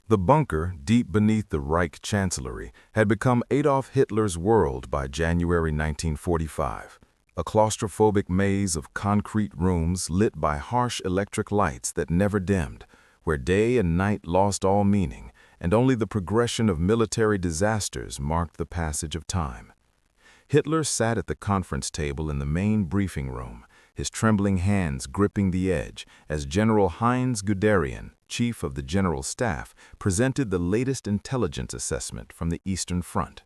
The bunker, deep beneath the Reich Chancellery, had become Adolf Hitler's world by January 1945, a claustrophobic maze of concrete rooms lit by harsh electric lights that never dimmed, where day and night lost all meaning, and only the progression of military disasters marked the passage of time. Hitler sat at the conference table in the main briefing room, his trembling hands gripping the edge, as General Heinz Guderian, Chief of the General Staff, presented the latest intelligence assessment from the Eastern Front.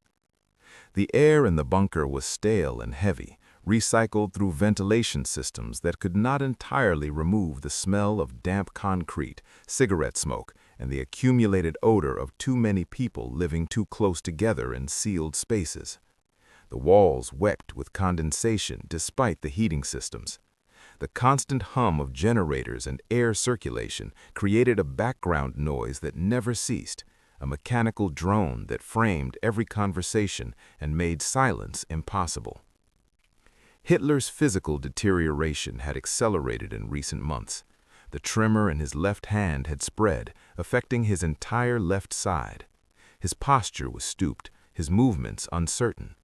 The air in the bunker was stale and heavy, recycled through ventilation systems that could not entirely remove the smell of damp concrete, cigarette smoke, and the accumulated odor of too many people living too close together in sealed spaces. The walls wept with condensation despite the heating systems. The constant hum of generators and air circulation created a background noise that never ceased, a mechanical drone that framed every conversation and made silence impossible. Hitler's physical deterioration had accelerated in recent months. The tremor in his left hand had spread, affecting his entire left side. His posture was stooped, his movements uncertain.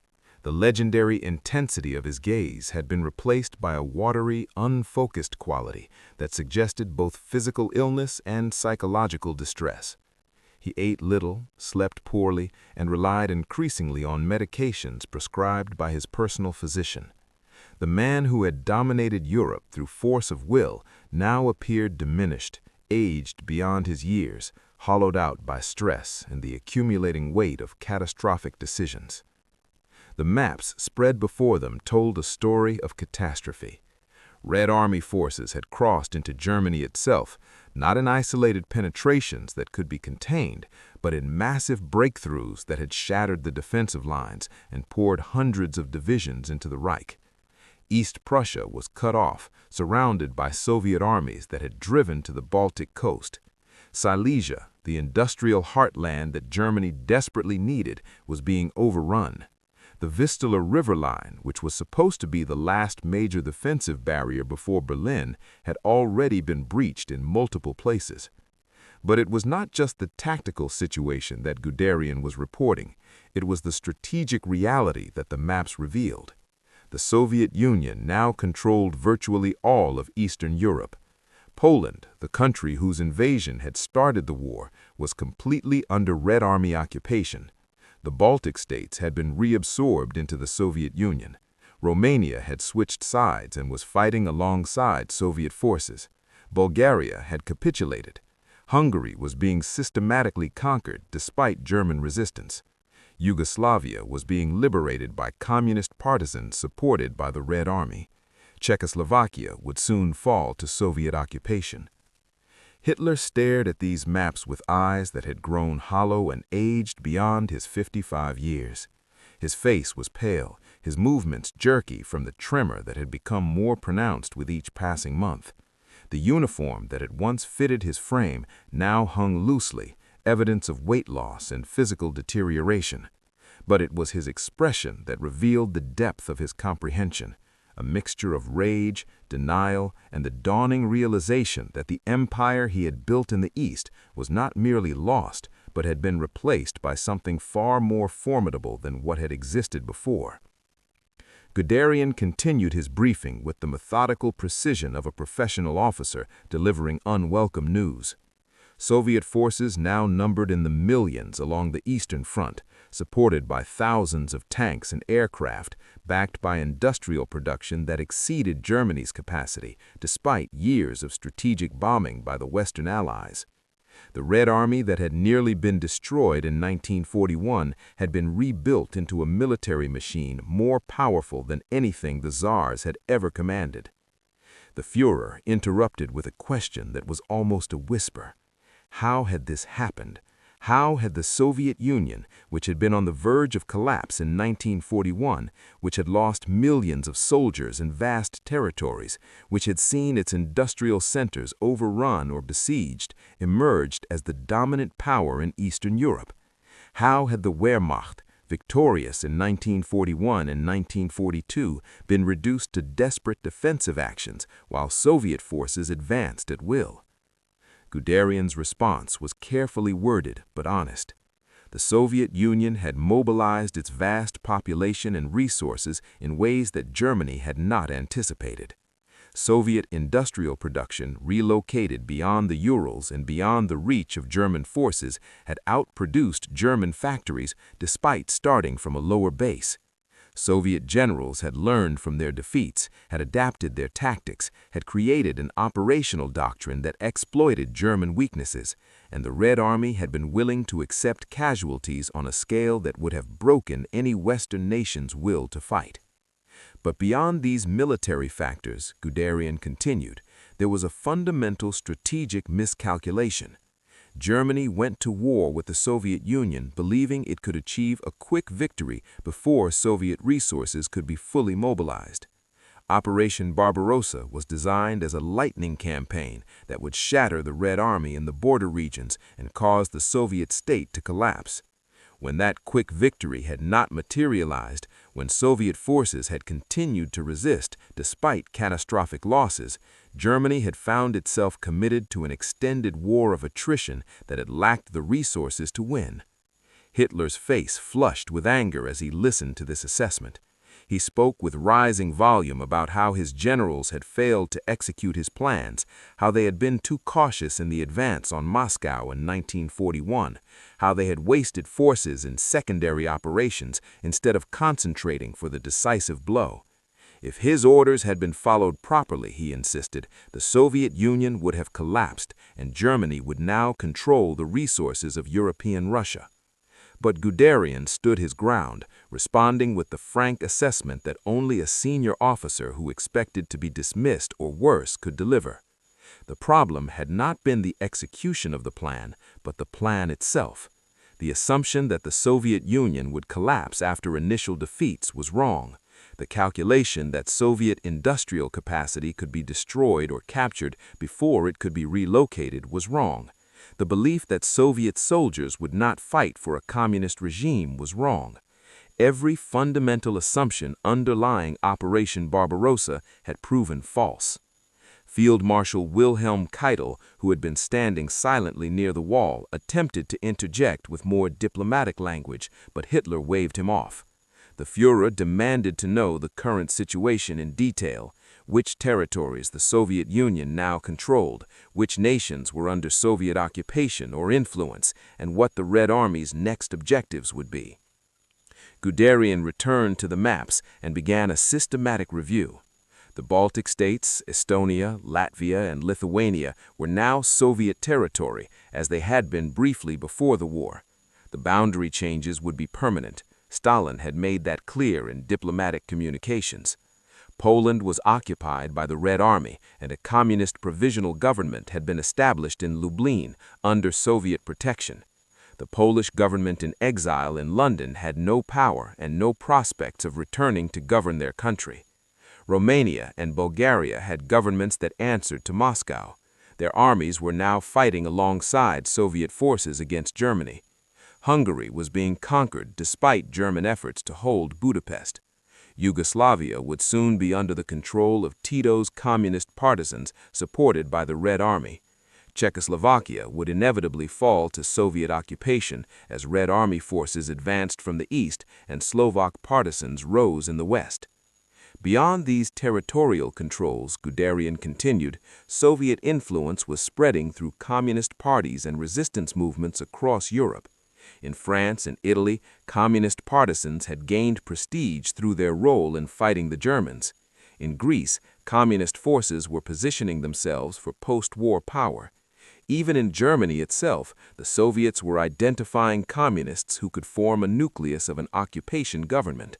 The legendary intensity of his gaze had been replaced by a watery, unfocused quality that suggested both physical illness and psychological distress. He ate little, slept poorly, and relied increasingly on medications prescribed by his personal physician. The man who had dominated Europe through force of will now appeared diminished, aged beyond his years, hollowed out by stress and the accumulating weight of catastrophic decisions. The maps spread before them told a story of catastrophe. Red Army forces had crossed into Germany itself, not in isolated penetrations that could be contained, but in massive breakthroughs that had shattered the defensive lines and poured hundreds of divisions into the Reich. East Prussia was cut off, surrounded by Soviet armies that had driven to the Baltic coast. Silesia, the industrial heartland that Germany desperately needed, was being overrun. The Vistula River line, which was supposed to be the last major defensive barrier before Berlin, had already been breached in multiple places. But it was not just the tactical situation that Guderian was reporting. It was the strategic reality that the maps revealed. The Soviet Union now controlled virtually all of Eastern Europe. Poland, the country whose invasion had started the war, was completely under Red Army occupation. The Baltic states had been reabsorbed into the Soviet Union. Romania had switched sides and was fighting alongside Soviet forces. Bulgaria had capitulated. Hungary was being systematically conquered despite German resistance. Yugoslavia was being liberated by communist partisans supported by the Red Army. Czechoslovakia would soon fall to Soviet occupation. Hitler stared at these maps with eyes that had grown hollow and aged beyond his 55 years. His face was pale, his movements jerky from the tremor that had become more pronounced with each passing month. The uniform that had once fitted his frame now hung loosely, evidence of weight loss and physical deterioration. But it was his expression that revealed the depth of his comprehension, a mixture of rage, denial, and the dawning realization that the empire he had built in the East was not merely lost, but had been replaced by something far more formidable than what had existed before. Guderian continued his briefing with the methodical precision of a professional officer delivering unwelcome news. Soviet forces now numbered in the millions along the Eastern Front, supported by thousands of tanks and aircraft, backed by industrial production that exceeded Germany's capacity, despite years of strategic bombing by the Western Allies. The Red Army that had nearly been destroyed in 1941 had been rebuilt into a military machine more powerful than anything the Tsars had ever commanded. The Führer interrupted with a question that was almost a whisper. How had this happened? How had the Soviet Union, which had been on the verge of collapse in 1941, which had lost millions of soldiers and vast territories, which had seen its industrial centers overrun or besieged, emerged as the dominant power in Eastern Europe? How had the Wehrmacht, victorious in 1941 and 1942, been reduced to desperate defensive actions while Soviet forces advanced at will? Guderian's response was carefully worded but honest. The Soviet Union had mobilized its vast population and resources in ways that Germany had not anticipated. Soviet industrial production, relocated beyond the Urals and beyond the reach of German forces, had outproduced German factories despite starting from a lower base. Soviet generals had learned from their defeats, had adapted their tactics, had created an operational doctrine that exploited German weaknesses, and the Red Army had been willing to accept casualties on a scale that would have broken any Western nation's will to fight. But beyond these military factors, Guderian continued, there was a fundamental strategic miscalculation. Germany went to war with the Soviet Union believing it could achieve a quick victory before Soviet resources could be fully mobilized. Operation Barbarossa was designed as a lightning campaign that would shatter the Red Army in the border regions and cause the Soviet state to collapse. When that quick victory had not materialized, when Soviet forces had continued to resist despite catastrophic losses, Germany had found itself committed to an extended war of attrition that had lacked the resources to win. Hitler's face flushed with anger as he listened to this assessment. He spoke with rising volume about how his generals had failed to execute his plans, how they had been too cautious in the advance on Moscow in 1941, how they had wasted forces in secondary operations instead of concentrating for the decisive blow. If his orders had been followed properly, he insisted, the Soviet Union would have collapsed and Germany would now control the resources of European Russia. But Guderian stood his ground, responding with the frank assessment that only a senior officer who expected to be dismissed or worse could deliver. The problem had not been the execution of the plan, but the plan itself. The assumption that the Soviet Union would collapse after initial defeats was wrong. The calculation that Soviet industrial capacity could be destroyed or captured before it could be relocated was wrong. The belief that Soviet soldiers would not fight for a communist regime was wrong. Every fundamental assumption underlying Operation Barbarossa had proven false. Field Marshal Wilhelm Keitel, who had been standing silently near the wall, attempted to interject with more diplomatic language, but Hitler waved him off. The Führer demanded to know the current situation in detail, which territories the Soviet Union now controlled, which nations were under Soviet occupation or influence, and what the Red Army's next objectives would be. Guderian returned to the maps and began a systematic review. The Baltic states, Estonia, Latvia, and Lithuania were now Soviet territory, as they had been briefly before the war. The boundary changes would be permanent. Stalin had made that clear in diplomatic communications. Poland was occupied by the Red Army, and a communist provisional government had been established in Lublin under Soviet protection. The Polish government in exile in London had no power and no prospects of returning to govern their country. Romania and Bulgaria had governments that answered to Moscow. Their armies were now fighting alongside Soviet forces against Germany. Hungary was being conquered despite German efforts to hold Budapest. Yugoslavia would soon be under the control of Tito's communist partisans supported by the Red Army. Czechoslovakia would inevitably fall to Soviet occupation as Red Army forces advanced from the east and Slovak partisans rose in the west. Beyond these territorial controls, Guderian continued, Soviet influence was spreading through communist parties and resistance movements across Europe. In France and Italy, communist partisans had gained prestige through their role in fighting the Germans. In Greece, communist forces were positioning themselves for post-war power. Even in Germany itself, the Soviets were identifying communists who could form a nucleus of an occupation government.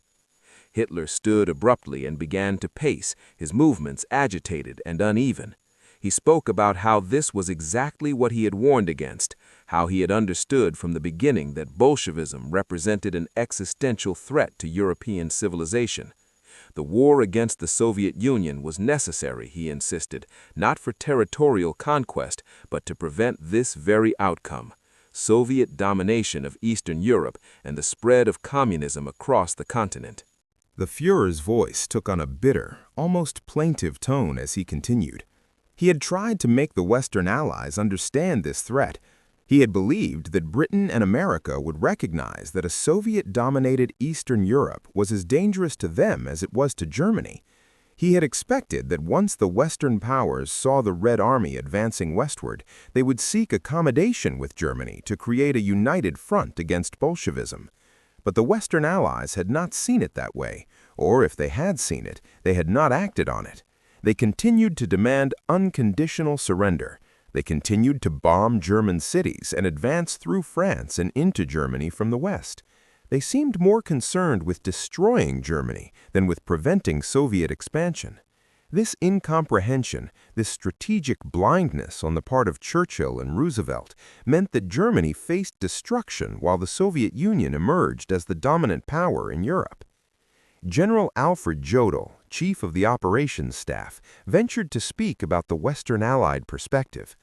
Hitler stood abruptly and began to pace, his movements agitated and uneven. He spoke about how this was exactly what he had warned against, how he had understood from the beginning that Bolshevism represented an existential threat to European civilization. The war against the Soviet Union was necessary, he insisted, not for territorial conquest, but to prevent this very outcome: Soviet domination of Eastern Europe and the spread of communism across the continent. The Führer's voice took on a bitter, almost plaintive tone as he continued. He had tried to make the Western Allies understand this threat. He had believed that Britain and America would recognize that a Soviet-dominated Eastern Europe was as dangerous to them as it was to Germany. He had expected that once the Western powers saw the Red Army advancing westward, they would seek accommodation with Germany to create a united front against Bolshevism. But the Western Allies had not seen it that way, or if they had seen it, they had not acted on it. They continued to demand unconditional surrender. They continued to bomb German cities and advance through France and into Germany from the west. They seemed more concerned with destroying Germany than with preventing Soviet expansion. This incomprehension, this strategic blindness on the part of Churchill and Roosevelt, meant that Germany faced destruction while the Soviet Union emerged as the dominant power in Europe. General Alfred Jodl, chief of the operations staff, ventured to speak about the Western Allied perspective.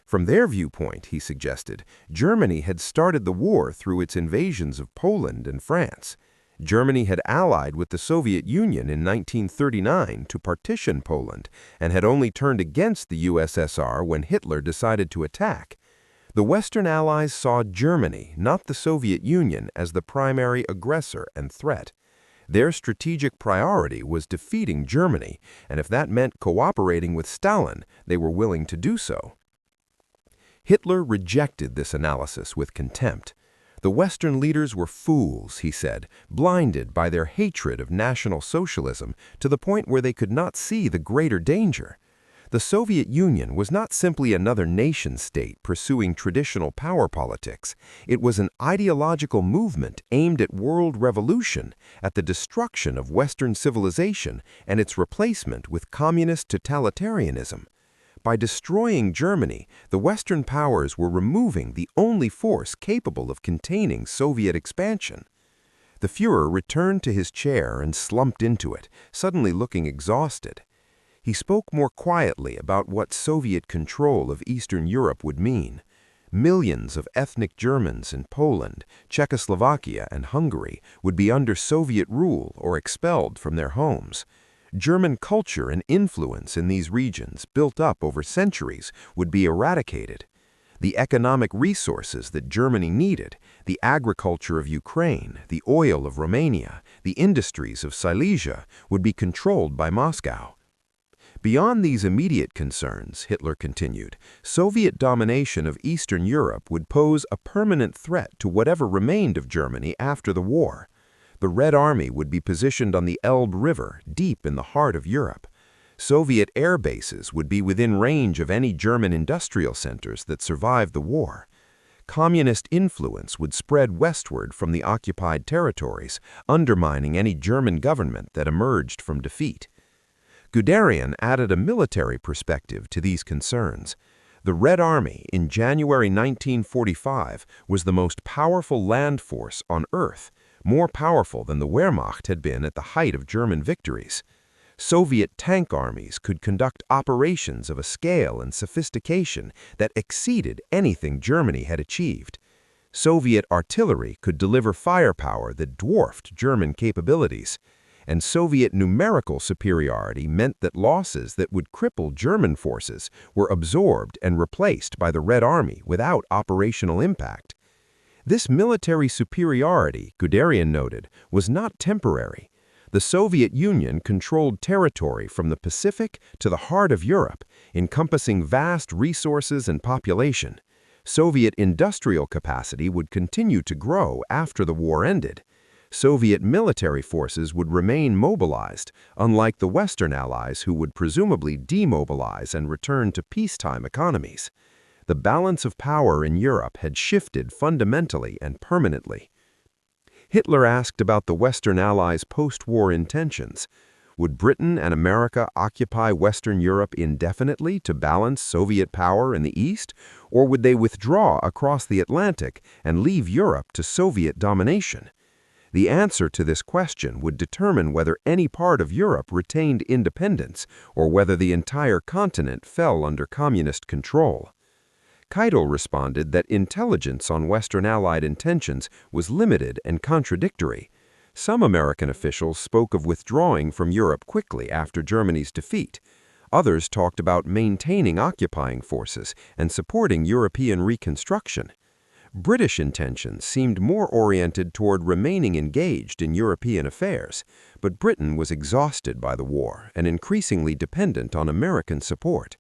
From their viewpoint, he suggested, Germany had started the war through its invasions of Poland and France. Germany had allied with the Soviet Union in 1939 to partition Poland and had only turned against the USSR when Hitler decided to attack. The Western Allies saw Germany, not the Soviet Union, as the primary aggressor and threat. Their strategic priority was defeating Germany, and if that meant cooperating with Stalin, they were willing to do so. Hitler rejected this analysis with contempt. The Western leaders were fools, he said, blinded by their hatred of National Socialism to the point where they could not see the greater danger. The Soviet Union was not simply another nation-state pursuing traditional power politics. It was an ideological movement aimed at world revolution, at the destruction of Western civilization and its replacement with communist totalitarianism. By destroying Germany, the Western powers were removing the only force capable of containing Soviet expansion. The Führer returned to his chair and slumped into it, suddenly looking exhausted. He spoke more quietly about what Soviet control of Eastern Europe would mean. Millions of ethnic Germans in Poland, Czechoslovakia, and Hungary would be under Soviet rule or expelled from their homes. German culture and influence in these regions, built up over centuries, would be eradicated. The economic resources that Germany needed, the agriculture of Ukraine, the oil of Romania, the industries of Silesia, would be controlled by Moscow. Beyond these immediate concerns, Hitler continued, Soviet domination of Eastern Europe would pose a permanent threat to whatever remained of Germany after the war. The Red Army would be positioned on the Elbe River, deep in the heart of Europe. Soviet air bases would be within range of any German industrial centers that survived the war. Communist influence would spread westward from the occupied territories, undermining any German government that emerged from defeat. Guderian added a military perspective to these concerns. The Red Army in January 1945 was the most powerful land force on Earth, more powerful than the Wehrmacht had been at the height of German victories. Soviet tank armies could conduct operations of a scale and sophistication that exceeded anything Germany had achieved. Soviet artillery could deliver firepower that dwarfed German capabilities. And Soviet numerical superiority meant that losses that would cripple German forces were absorbed and replaced by the Red Army without operational impact. This military superiority, Guderian noted, was not temporary. The Soviet Union controlled territory from the Pacific to the heart of Europe, encompassing vast resources and population. Soviet industrial capacity would continue to grow after the war ended. Soviet military forces would remain mobilized, unlike the Western Allies who would presumably demobilize and return to peacetime economies. The balance of power in Europe had shifted fundamentally and permanently. Hitler asked about the Western Allies' post-war intentions. Would Britain and America occupy Western Europe indefinitely to balance Soviet power in the East, or would they withdraw across the Atlantic and leave Europe to Soviet domination? The answer to this question would determine whether any part of Europe retained independence or whether the entire continent fell under communist control. Keitel responded that intelligence on Western Allied intentions was limited and contradictory. Some American officials spoke of withdrawing from Europe quickly after Germany's defeat. Others talked about maintaining occupying forces and supporting European reconstruction. British intentions seemed more oriented toward remaining engaged in European affairs, but Britain was exhausted by the war and increasingly dependent on American support.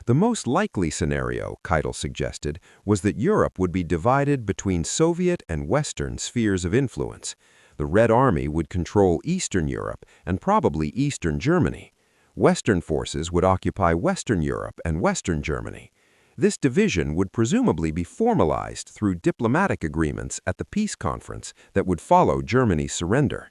The most likely scenario, Keitel suggested, was that Europe would be divided between Soviet and Western spheres of influence. The Red Army would control Eastern Europe and probably Eastern Germany. Western forces would occupy Western Europe and Western Germany. This division would presumably be formalized through diplomatic agreements at the peace conference that would follow Germany's surrender.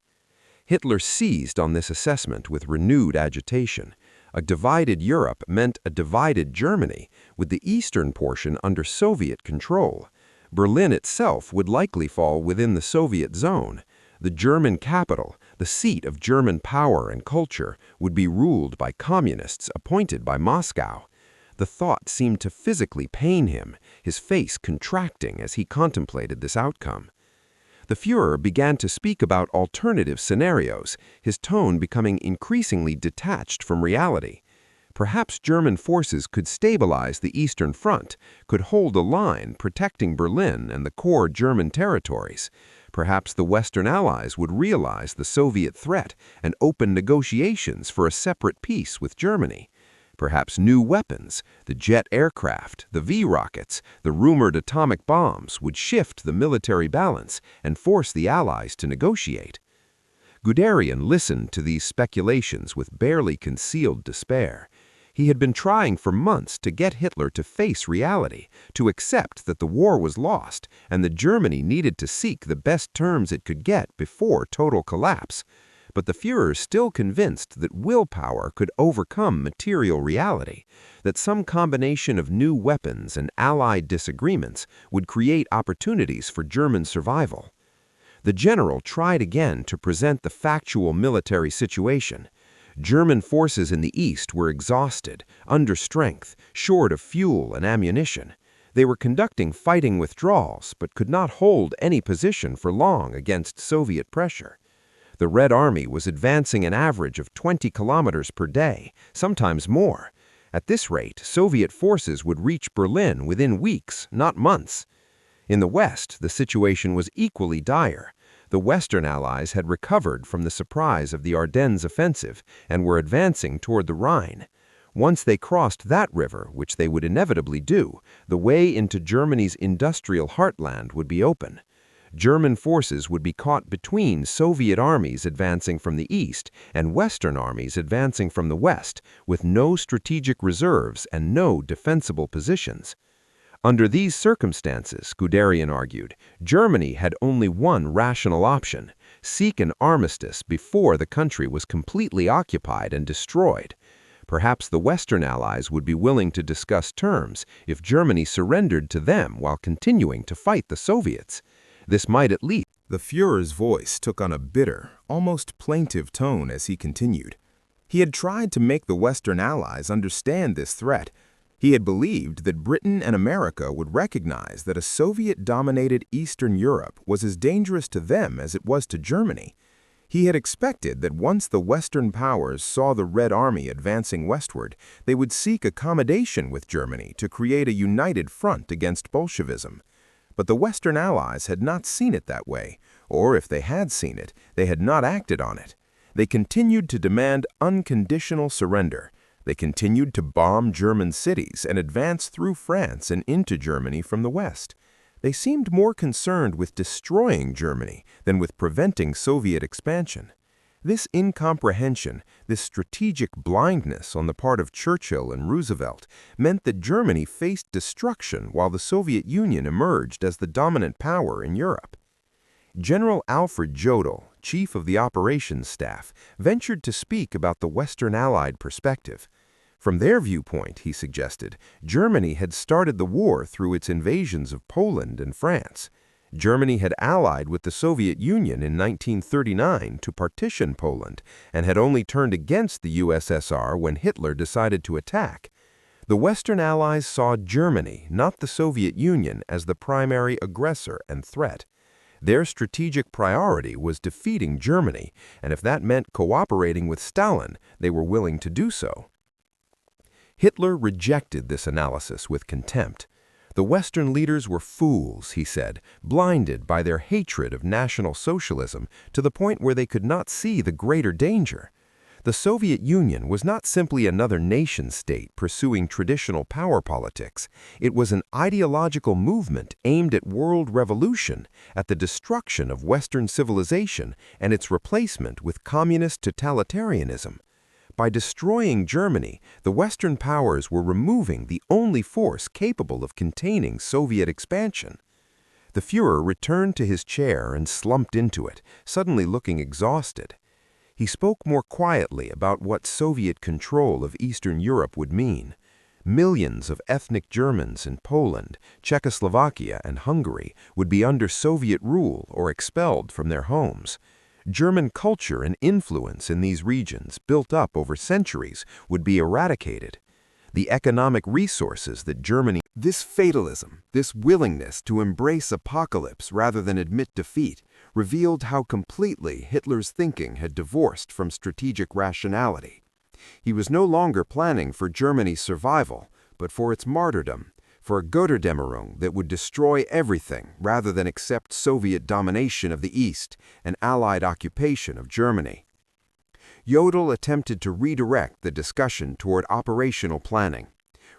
Hitler seized on this assessment with renewed agitation. A divided Europe meant a divided Germany, with the eastern portion under Soviet control. Berlin itself would likely fall within the Soviet zone. The German capital, the seat of German power and culture, would be ruled by communists appointed by Moscow. The thought seemed to physically pain him, his face contracting as he contemplated this outcome. The Führer began to speak about alternative scenarios, his tone becoming increasingly detached from reality. Perhaps German forces could stabilize the Eastern Front, could hold a line protecting Berlin and the core German territories. Perhaps the Western Allies would realize the Soviet threat and open negotiations for a separate peace with Germany. Perhaps new weapons, the jet aircraft, the V-rockets, the rumored atomic bombs would shift the military balance and force the Allies to negotiate. Guderian listened to these speculations with barely concealed despair. He had been trying for months to get Hitler to face reality, to accept that the war was lost and that Germany needed to seek the best terms it could get before total collapse. But the Führer still convinced that willpower could overcome material reality, that some combination of new weapons and Allied disagreements would create opportunities for German survival. The general tried again to present the factual military situation. German forces in the east were exhausted, under strength, short of fuel and ammunition. They were conducting fighting withdrawals, but could not hold any position for long against Soviet pressure. The Red Army was advancing an average of 20 kilometers per day, sometimes more. At this rate, Soviet forces would reach Berlin within weeks, not months. In the West, the situation was equally dire. The Western Allies had recovered from the surprise of the Ardennes offensive and were advancing toward the Rhine. Once they crossed that river, which they would inevitably do, the way into Germany's industrial heartland would be open. German forces would be caught between Soviet armies advancing from the east and Western armies advancing from the west, with no strategic reserves and no defensible positions. Under these circumstances, Guderian argued, Germany had only one rational option: seek an armistice before the country was completely occupied and destroyed. Perhaps the Western Allies would be willing to discuss terms if Germany surrendered to them while continuing to fight the Soviets. This might at least. The Führer's voice took on a bitter, almost plaintive tone as he continued. He had tried to make the Western Allies understand this threat. He had believed that Britain and America would recognize that a Soviet-dominated Eastern Europe was as dangerous to them as it was to Germany. He had expected that once the Western powers saw the Red Army advancing westward, they would seek accommodation with Germany to create a united front against Bolshevism. But the Western Allies had not seen it that way, or if they had seen it, they had not acted on it. They continued to demand unconditional surrender. They continued to bomb German cities and advance through France and into Germany from the west. They seemed more concerned with destroying Germany than with preventing Soviet expansion. This incomprehension, this strategic blindness on the part of Churchill and Roosevelt, meant that Germany faced destruction while the Soviet Union emerged as the dominant power in Europe. General Alfred Jodl, chief of the operations staff, ventured to speak about the Western Allied perspective. From their viewpoint, he suggested, Germany had started the war through its invasions of Poland and France. Germany had allied with the Soviet Union in 1939 to partition Poland and had only turned against the USSR when Hitler decided to attack. The Western Allies saw Germany, not the Soviet Union, as the primary aggressor and threat. Their strategic priority was defeating Germany, and if that meant cooperating with Stalin, they were willing to do so. Hitler rejected this analysis with contempt. The Western leaders were fools, he said, blinded by their hatred of National Socialism to the point where they could not see the greater danger. The Soviet Union was not simply another nation-state pursuing traditional power politics. It was an ideological movement aimed at world revolution, at the destruction of Western civilization and its replacement with communist totalitarianism. By destroying Germany, the Western powers were removing the only force capable of containing Soviet expansion. The Führer returned to his chair and slumped into it, suddenly looking exhausted. He spoke more quietly about what Soviet control of Eastern Europe would mean. Millions of ethnic Germans in Poland, Czechoslovakia, and Hungary would be under Soviet rule or expelled from their homes. German culture and influence in these regions, built up over centuries, would be eradicated. The economic resources that Germany— This fatalism, this willingness to embrace apocalypse rather than admit defeat, revealed how completely Hitler's thinking had divorced from strategic rationality. He was no longer planning for Germany's survival, but for its martyrdom, for a Götterdämmerung that would destroy everything rather than accept Soviet domination of the East and Allied occupation of Germany. Jodl attempted to redirect the discussion toward operational planning.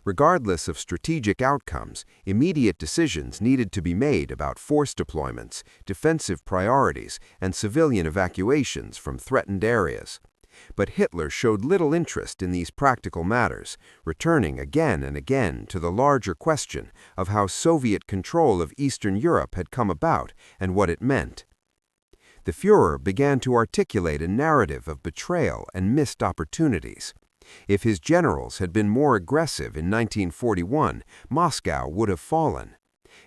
Regardless of strategic outcomes, immediate decisions needed to be made about force deployments, defensive priorities, and civilian evacuations from threatened areas. But Hitler showed little interest in these practical matters, returning again and again to the larger question of how Soviet control of Eastern Europe had come about and what it meant. The Führer began to articulate a narrative of betrayal and missed opportunities. If his generals had been more aggressive in 1941, Moscow would have fallen.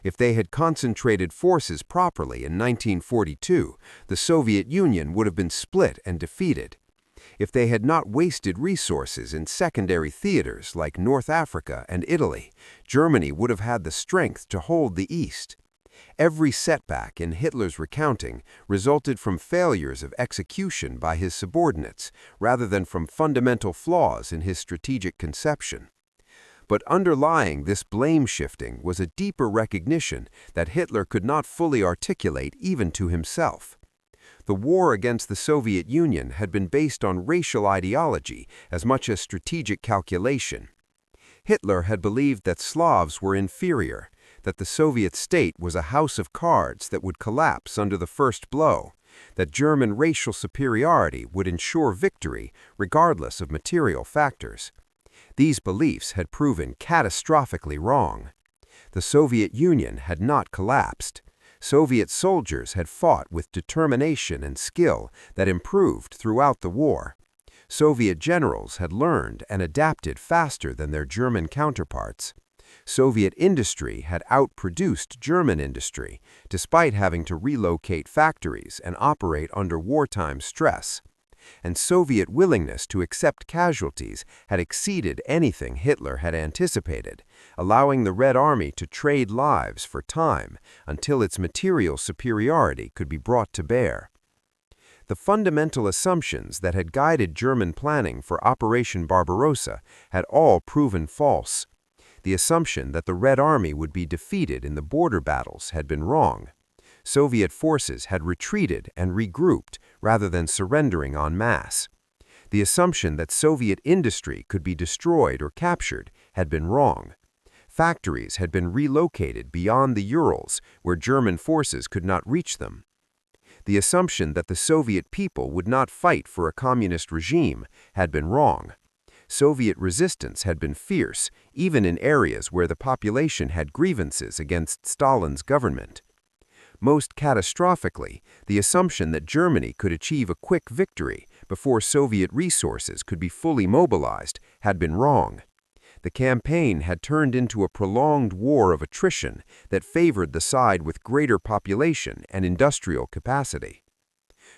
If they had concentrated forces properly in 1942, the Soviet Union would have been split and defeated. If they had not wasted resources in secondary theaters like North Africa and Italy, Germany would have had the strength to hold the East. Every setback in Hitler's recounting resulted from failures of execution by his subordinates, rather than from fundamental flaws in his strategic conception. But underlying this blame-shifting was a deeper recognition that Hitler could not fully articulate even to himself. The war against the Soviet Union had been based on racial ideology as much as strategic calculation. Hitler had believed that Slavs were inferior, that the Soviet state was a house of cards that would collapse under the first blow, that German racial superiority would ensure victory regardless of material factors. These beliefs had proven catastrophically wrong. The Soviet Union had not collapsed. Soviet soldiers had fought with determination and skill that improved throughout the war. Soviet generals had learned and adapted faster than their German counterparts. Soviet industry had outproduced German industry, despite having to relocate factories and operate under wartime stress. And Soviet willingness to accept casualties had exceeded anything Hitler had anticipated, allowing the Red Army to trade lives for time until its material superiority could be brought to bear. The fundamental assumptions that had guided German planning for Operation Barbarossa had all proven false. The assumption that the Red Army would be defeated in the border battles had been wrong. Soviet forces had retreated and regrouped rather than surrendering en masse. The assumption that Soviet industry could be destroyed or captured had been wrong. Factories had been relocated beyond the Urals, where German forces could not reach them. The assumption that the Soviet people would not fight for a communist regime had been wrong. Soviet resistance had been fierce, even in areas where the population had grievances against Stalin's government. Most catastrophically, the assumption that Germany could achieve a quick victory before Soviet resources could be fully mobilized had been wrong. The campaign had turned into a prolonged war of attrition that favored the side with greater population and industrial capacity.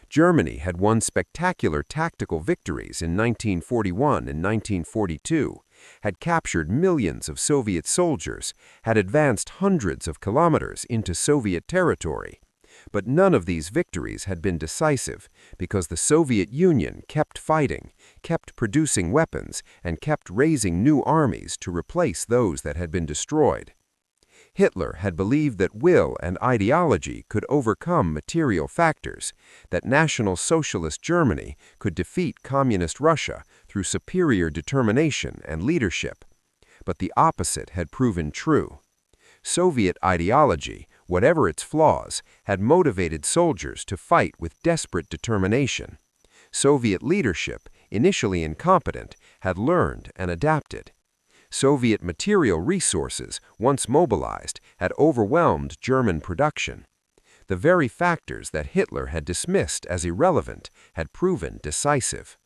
Germany had won spectacular tactical victories in 1941 and 1942, had captured millions of Soviet soldiers, had advanced hundreds of kilometers into Soviet territory. But none of these victories had been decisive because the Soviet Union kept fighting, kept producing weapons, and kept raising new armies to replace those that had been destroyed. Hitler had believed that will and ideology could overcome material factors, that National Socialist Germany could defeat Communist Russia through superior determination and leadership. But the opposite had proven true. Soviet ideology, whatever its flaws, had motivated soldiers to fight with desperate determination. Soviet leadership, initially incompetent, had learned and adapted. Soviet material resources, once mobilized, had overwhelmed German production. The very factors that Hitler had dismissed as irrelevant had proven decisive.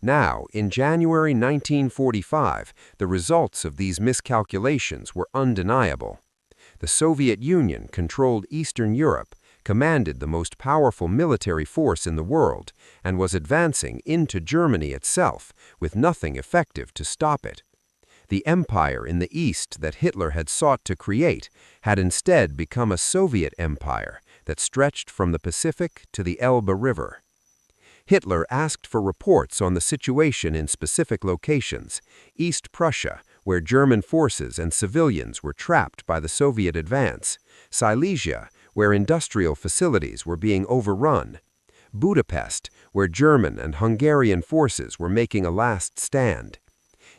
Now, in January 1945, the results of these miscalculations were undeniable. The Soviet Union controlled Eastern Europe, commanded the most powerful military force in the world, and was advancing into Germany itself, with nothing effective to stop it. The empire in the East that Hitler had sought to create had instead become a Soviet empire that stretched from the Pacific to the Elbe River. Hitler asked for reports on the situation in specific locations: East Prussia, where German forces and civilians were trapped by the Soviet advance; Silesia, where industrial facilities were being overrun; Budapest, where German and Hungarian forces were making a last stand.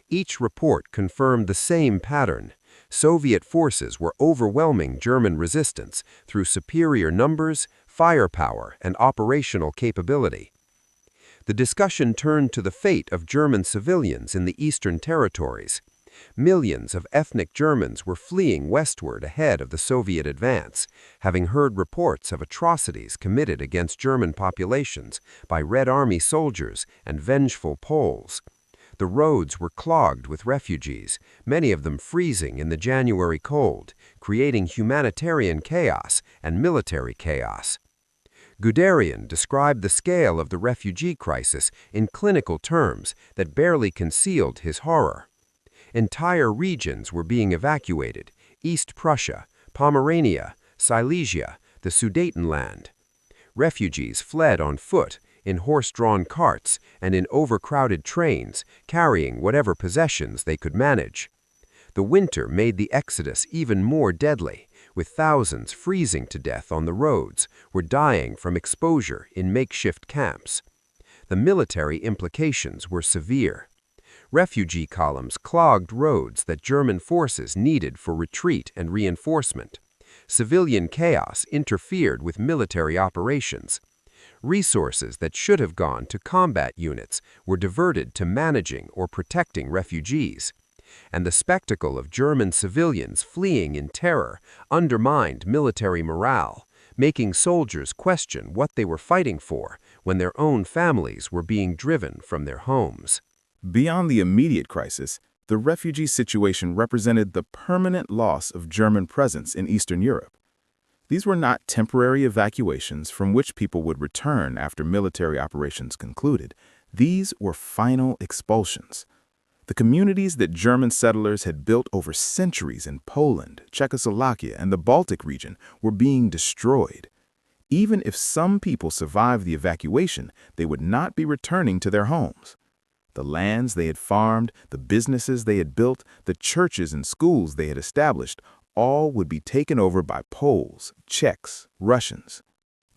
Each report confirmed the same pattern. Soviet forces were overwhelming German resistance through superior numbers, firepower, and operational capability. The discussion turned to the fate of German civilians in the Eastern territories. Millions of ethnic Germans were fleeing westward ahead of the Soviet advance, having heard reports of atrocities committed against German populations by Red Army soldiers and vengeful Poles. The roads were clogged with refugees, many of them freezing in the January cold, creating humanitarian chaos and military chaos. Guderian described the scale of the refugee crisis in clinical terms that barely concealed his horror. Entire regions were being evacuated: East Prussia, Pomerania, Silesia, the Sudetenland. Refugees fled on foot, in horse-drawn carts, and in overcrowded trains, carrying whatever possessions they could manage. The winter made the exodus even more deadly, with thousands freezing to death on the roads or dying from exposure in makeshift camps. The military implications were severe. Refugee columns clogged roads that German forces needed for retreat and reinforcement. Civilian chaos interfered with military operations. Resources that should have gone to combat units were diverted to managing or protecting refugees. And the spectacle of German civilians fleeing in terror undermined military morale, making soldiers question what they were fighting for when their own families were being driven from their homes. Beyond the immediate crisis, the refugee situation represented the permanent loss of German presence in Eastern Europe. These were not temporary evacuations from which people would return after military operations concluded. These were final expulsions. The communities that German settlers had built over centuries in Poland, Czechoslovakia, and the Baltic region were being destroyed. Even if some people survived the evacuation, they would not be returning to their homes. The lands they had farmed, the businesses they had built, the churches and schools they had established, all would be taken over by Poles, Czechs, Russians.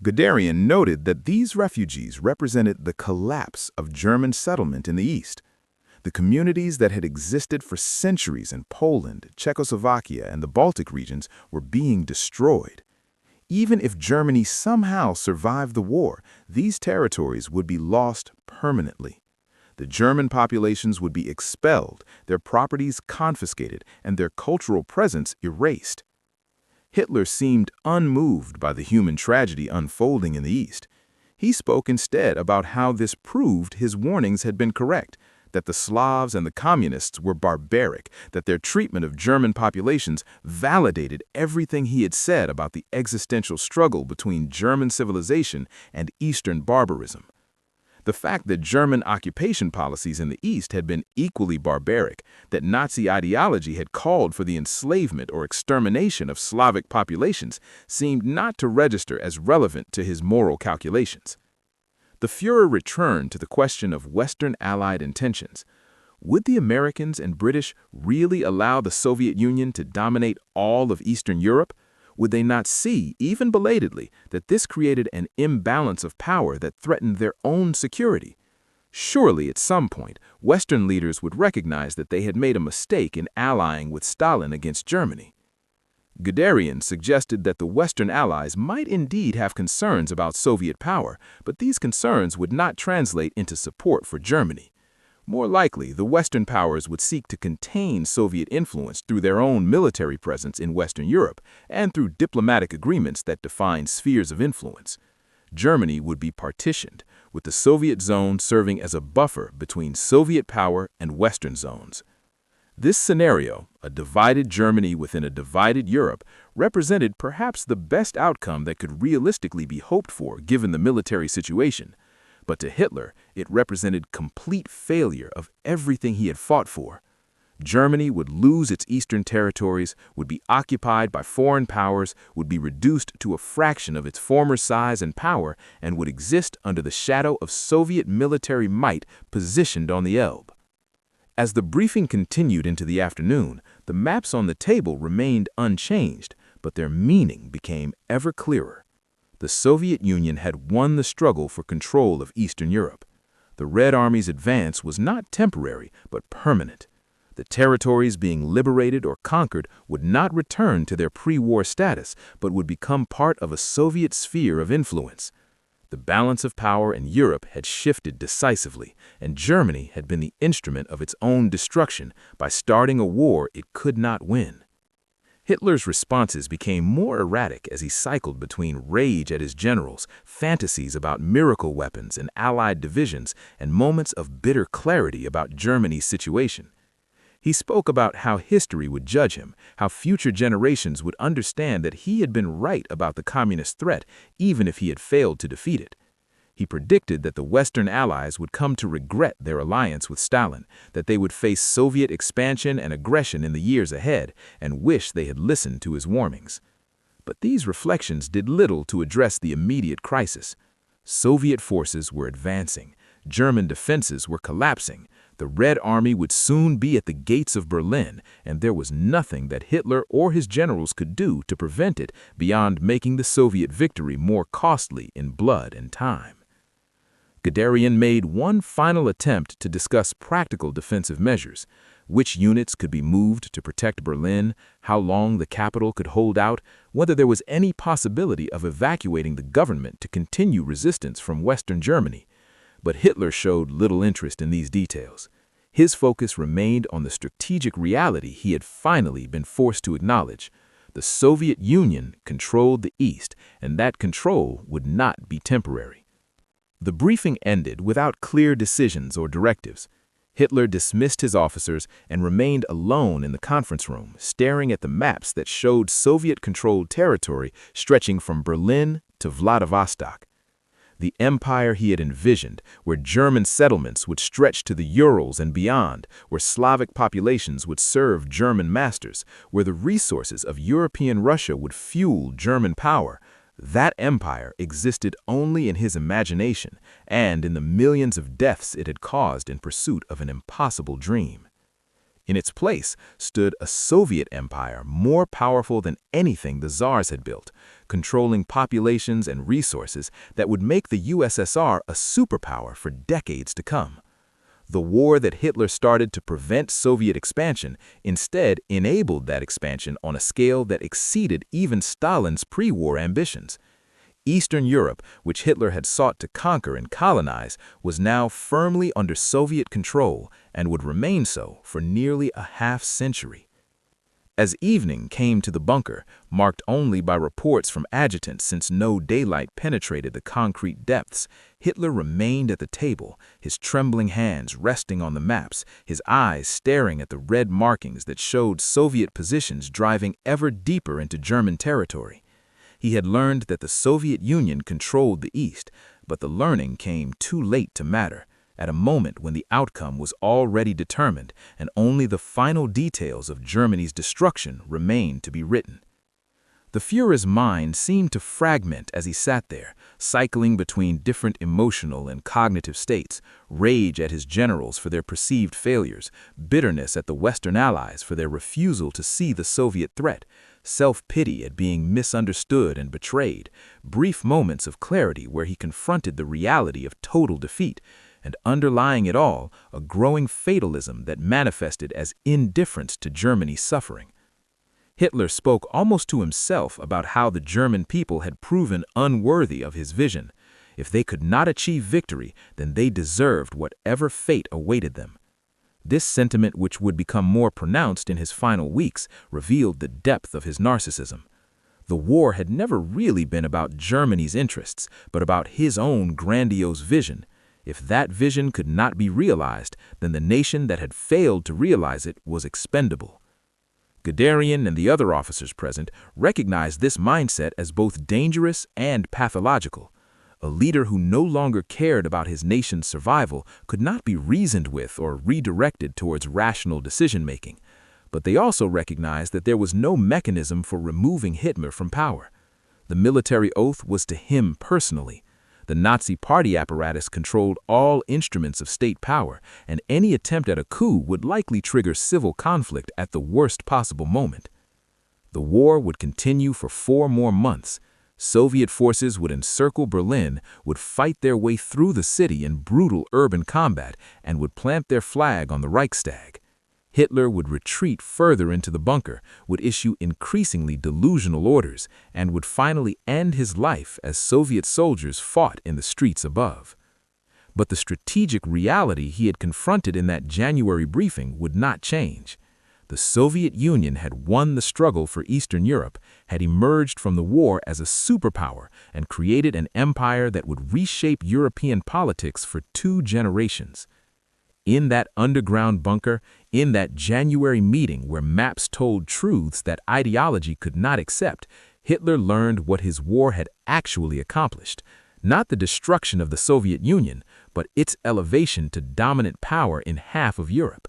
Guderian noted that these refugees represented the collapse of German settlement in the East. The communities that had existed for centuries in Poland, Czechoslovakia, and the Baltic regions were being destroyed. Even if Germany somehow survived the war, these territories would be lost permanently. The German populations would be expelled, their properties confiscated, and their cultural presence erased. Hitler seemed unmoved by the human tragedy unfolding in the East. He spoke instead about how this proved his warnings had been correct, that the Slavs and the Communists were barbaric, that their treatment of German populations validated everything he had said about the existential struggle between German civilization and Eastern barbarism. The fact that German occupation policies in the East had been equally barbaric, that Nazi ideology had called for the enslavement or extermination of Slavic populations, seemed not to register as relevant to his moral calculations. The Führer returned to the question of Western Allied intentions. Would the Americans and British really allow the Soviet Union to dominate all of Eastern Europe? Would they not see, even belatedly, that this created an imbalance of power that threatened their own security? Surely, at some point, Western leaders would recognize that they had made a mistake in allying with Stalin against Germany. Guderian suggested that the Western Allies might indeed have concerns about Soviet power, but these concerns would not translate into support for Germany. More likely, the Western powers would seek to contain Soviet influence through their own military presence in Western Europe and through diplomatic agreements that define spheres of influence. Germany would be partitioned, with the Soviet zone serving as a buffer between Soviet power and Western zones. This scenario, a divided Germany within a divided Europe, represented perhaps the best outcome that could realistically be hoped for given the military situation. But to Hitler, it represented complete failure of everything he had fought for. Germany would lose its eastern territories, would be occupied by foreign powers, would be reduced to a fraction of its former size and power, and would exist under the shadow of Soviet military might positioned on the Elbe. As the briefing continued into the afternoon, the maps on the table remained unchanged, but their meaning became ever clearer. The Soviet Union had won the struggle for control of Eastern Europe. The Red Army's advance was not temporary, but permanent. The territories being liberated or conquered would not return to their pre-war status, but would become part of a Soviet sphere of influence. The balance of power in Europe had shifted decisively, and Germany had been the instrument of its own destruction by starting a war it could not win. Hitler's responses became more erratic as he cycled between rage at his generals, fantasies about miracle weapons and Allied divisions, and moments of bitter clarity about Germany's situation. He spoke about how history would judge him, how future generations would understand that he had been right about the communist threat, even if he had failed to defeat it. He predicted that the Western Allies would come to regret their alliance with Stalin, that they would face Soviet expansion and aggression in the years ahead, and wish they had listened to his warnings. But these reflections did little to address the immediate crisis. Soviet forces were advancing. German defenses were collapsing. The Red Army would soon be at the gates of Berlin, and there was nothing that Hitler or his generals could do to prevent it beyond making the Soviet victory more costly in blood and time. Guderian made one final attempt to discuss practical defensive measures: which units could be moved to protect Berlin, how long the capital could hold out, whether there was any possibility of evacuating the government to continue resistance from Western Germany. But Hitler showed little interest in these details. His focus remained on the strategic reality he had finally been forced to acknowledge. The Soviet Union controlled the East, and that control would not be temporary. The briefing ended without clear decisions or directives. Hitler dismissed his officers and remained alone in the conference room, staring at the maps that showed Soviet-controlled territory stretching from Berlin to Vladivostok. The empire he had envisioned, where German settlements would stretch to the Urals and beyond, where Slavic populations would serve German masters, where the resources of European Russia would fuel German power, that empire existed only in his imagination and in the millions of deaths it had caused in pursuit of an impossible dream. In its place stood a Soviet empire more powerful than anything the Tsars had built, controlling populations and resources that would make the USSR a superpower for decades to come. The war that Hitler started to prevent Soviet expansion instead enabled that expansion on a scale that exceeded even Stalin's pre-war ambitions. Eastern Europe, which Hitler had sought to conquer and colonize, was now firmly under Soviet control and would remain so for nearly a half-century. As evening came to the bunker, marked only by reports from adjutants since no daylight penetrated the concrete depths, Hitler remained at the table, his trembling hands resting on the maps, his eyes staring at the red markings that showed Soviet positions driving ever deeper into German territory. He had learned that the Soviet Union controlled the East, But the learning came too late to matter, at a moment when the outcome was already determined and only the final details of Germany's destruction remained to be written. The Führer's mind seemed to fragment as he sat there, cycling between different emotional and cognitive states, rage at his generals for their perceived failures, bitterness at the Western Allies for their refusal to see the Soviet threat, self-pity at being misunderstood and betrayed, brief moments of clarity where he confronted the reality of total defeat, and underlying it all, a growing fatalism that manifested as indifference to Germany's suffering. Hitler spoke almost to himself about how the German people had proven unworthy of his vision. If they could not achieve victory, then they deserved whatever fate awaited them. This sentiment, which would become more pronounced in his final weeks, revealed the depth of his narcissism. The war had never really been about Germany's interests, but about his own grandiose vision. If that vision could not be realized, then the nation that had failed to realize it was expendable. Guderian and the other officers present recognized this mindset as both dangerous and pathological. A leader who no longer cared about his nation's survival could not be reasoned with or redirected towards rational decision-making. But they also recognized that there was no mechanism for removing Hitler from power. The military oath was to him personally. The Nazi party apparatus controlled all instruments of state power, and any attempt at a coup would likely trigger civil conflict at the worst possible moment. The war would continue for 4 more months. Soviet forces would encircle Berlin, would fight their way through the city in brutal urban combat, and would plant their flag on the Reichstag. Hitler would retreat further into the bunker, would issue increasingly delusional orders, and would finally end his life as Soviet soldiers fought in the streets above. But the strategic reality he had confronted in that January briefing would not change. The Soviet Union had won the struggle for Eastern Europe, had emerged from the war as a superpower, and created an empire that would reshape European politics for 2 generations. In that underground bunker, in that January meeting where maps told truths that ideology could not accept, Hitler learned what his war had actually accomplished. Not the destruction of the Soviet Union, but its elevation to dominant power in half of Europe.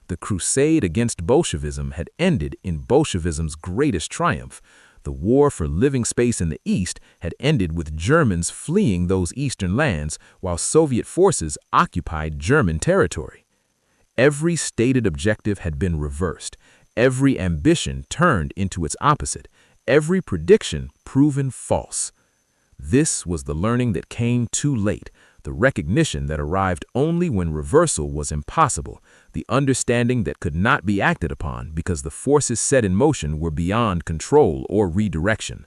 The crusade against Bolshevism had ended in Bolshevism's greatest triumph. The war for living space in the East had ended with Germans fleeing those eastern lands while Soviet forces occupied German territory. Every stated objective had been reversed, every ambition turned into its opposite, every prediction proven false. This was the learning that came too late, the recognition that arrived only when reversal was impossible, the understanding that could not be acted upon because the forces set in motion were beyond control or redirection.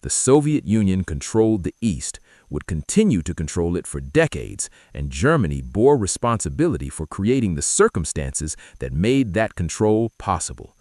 The Soviet Union controlled the East, would continue to control it for decades, and Germany bore responsibility for creating the circumstances that made that control possible.